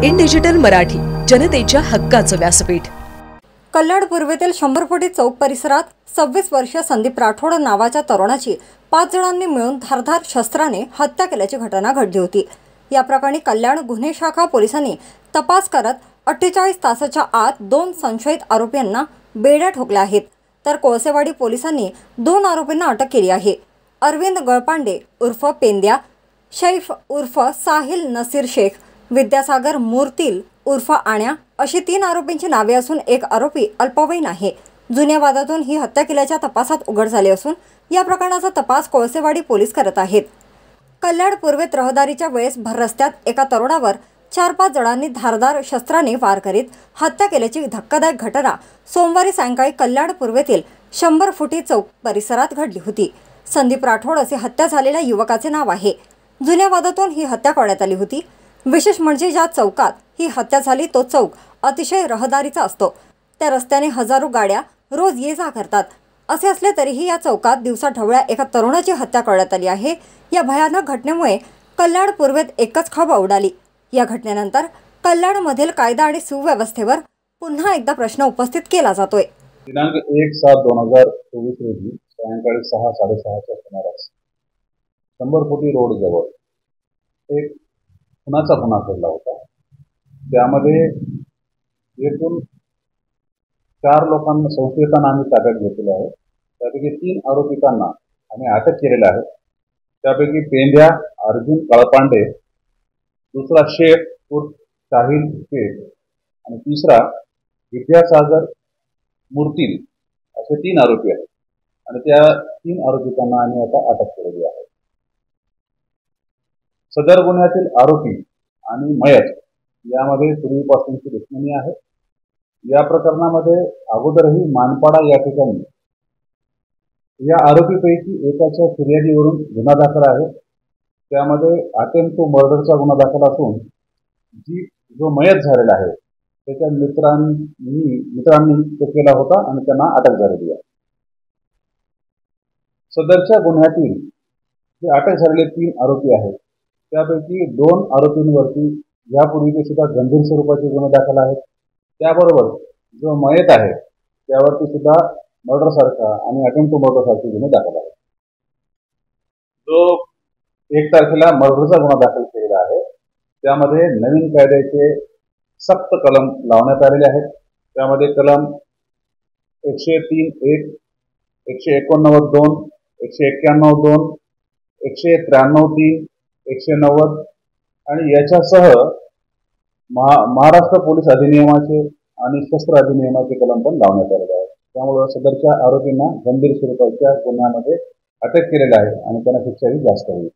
In digital Marathi, जनतेच्या हक्काचं व्यासपीठ। कल्याण पूर्वेतील 100 फुटी चौक परिसरात 26 वर्षीय संदीप राठोड नावाच्या तरुणाची 5 जणांनी मिळून धारदार शस्त्राने हत्या केल्याची घटना घडली होती। या प्रकरणी कल्याण गुन्हे शाखा पोलिसांनी तपास करत 48 तासाच्या आत 2 संशयित आरोपींना बेड्या ठोकल्या आहेत, तर कोळसेवाडी पोलिसांनी 2 आरोपींना अटक केली आहे। अरविंद गळपांडे उर्फ पेंद्या, शैफ उर्फ साहिल नसीर शेख, विद्यासागर मूर्तिल उर्फ आण्या अशी 3 आरोपींची नावे असून एक आरोपी अल्पवयीन आहे। जुन्या वादातून ही हत्या केल्याच्या तपासात उघड झाले असून या प्रकरणाचा तपास कोळसेवाडी पोलीस करत आहेत। कल्याण पूर्वेत रहदारीच्या वेळेस भर रस्त्यात एका तरुणावर 4-5 जणांनी धारदार शस्त्राने वार करीत हत्या केल्याची धक्कादायक घटना सोमवारी सायंकाळी कल्याण पूर्वेतील 100 फुटी चौक परिसरात घडली होती। संदीप राठोड असे हत्या झालेल्या युवकाचे नाव आहे। जुन्या वादातून ही हत्या करण्यात आली होती। विशेष म्हणजे ज्या चौकात ही हत्या झाली तो चौक अतिशय रहदारीचा असतो। त्या रस्त्याने हजारो गाड्या रोज ये-जा करतात। असे असले तरीही या चौकात दिवसा ढवळ्या एका तरुणाची हत्या करण्यात आली आहे। या भयानक घटनेमुळे कल्याण पूर्वेत एकच खळबळ उडाली। या घटनेनंतर कल्याणमधील कायदा आणि सुव्यवस्थेवर पुन्हा एकदा प्रश्न उपस्थित केला जातोय। दिनांक 1/7/2024 रोजी सायंकाळी 6:30च्या सुमारास 100 फुटी रोड जवळ एक खुनाचा गुन्हा घडला होता। त्यामध्ये एकूण 4 लोकांना संशयितांना आम्ही ताब्यात घेतलेले आहे। त्यापैकी 3 आरोपितांना आम्ही अटक केलेला आहे। त्यापैकी पेंड्या अर्जुन गळपांडे, दुसरा शेख उर्फ साहिल शेख आणि तिसरा विद्यासागर मूर्तिल असे 3 आरोपी आहेत आणि त्या 3 आरोपितांना आम्ही आता अटक केलेली आहे। सदर गुन्ह्यातील आरोपी आणि मयत यामध्ये पूर्वीपासूनची दुश्मनी आहे। या प्रकरणामध्ये अगोदरही मानपाडा या ठिकाणी या आरोपीपैकी एकाच्या फिर्यादीवरून गुन्हा दाखल आहे। त्यामध्ये अटेम्प्ट टू मर्डरचा गुन्हा दाखल असून जो मयत झालेला आहे त्याच्या मित्रांनी तो केला होता आणि त्यांना अटक झालेली आहे। सदरच्या गुन्ह्यातील जे अटक झालेले 3 आरोपी आहेत त्यापैकी 2 आरोपींवरती यापूर्वी सुद्धा गंभीर स्वरूपाचे गुन्हे दाखल आहेत। त्याबरोबर जो मयत आहे त्यावरती सुद्धा मर्डर सारखा आणि अटेम्प्ट टू मर्डर सारखे गुन्हे दाखल आहेत। जो 1 तारखेला मर्डरचा गुन्हा दाखल केलेला आहे त्यामध्ये नवीन कायद्याचे सक्त कलम लावण्यात आलेले आहेत। त्यामध्ये कलम 103(1), 189(2), 191(2), 193(3), 190 आणि याच्यासह महाराष्ट्र पोलीस अधिनियमाचे आणि शस्त्र अधिनियमाचे कलम पण लावण्यात आलेले आहेत। त्यामुळे सदरच्या आरोपींना गंभीर स्वरूपाच्या गुन्ह्यामध्ये अटक केलेली आहे आणि त्यांना शिक्षाही जास्त होईल।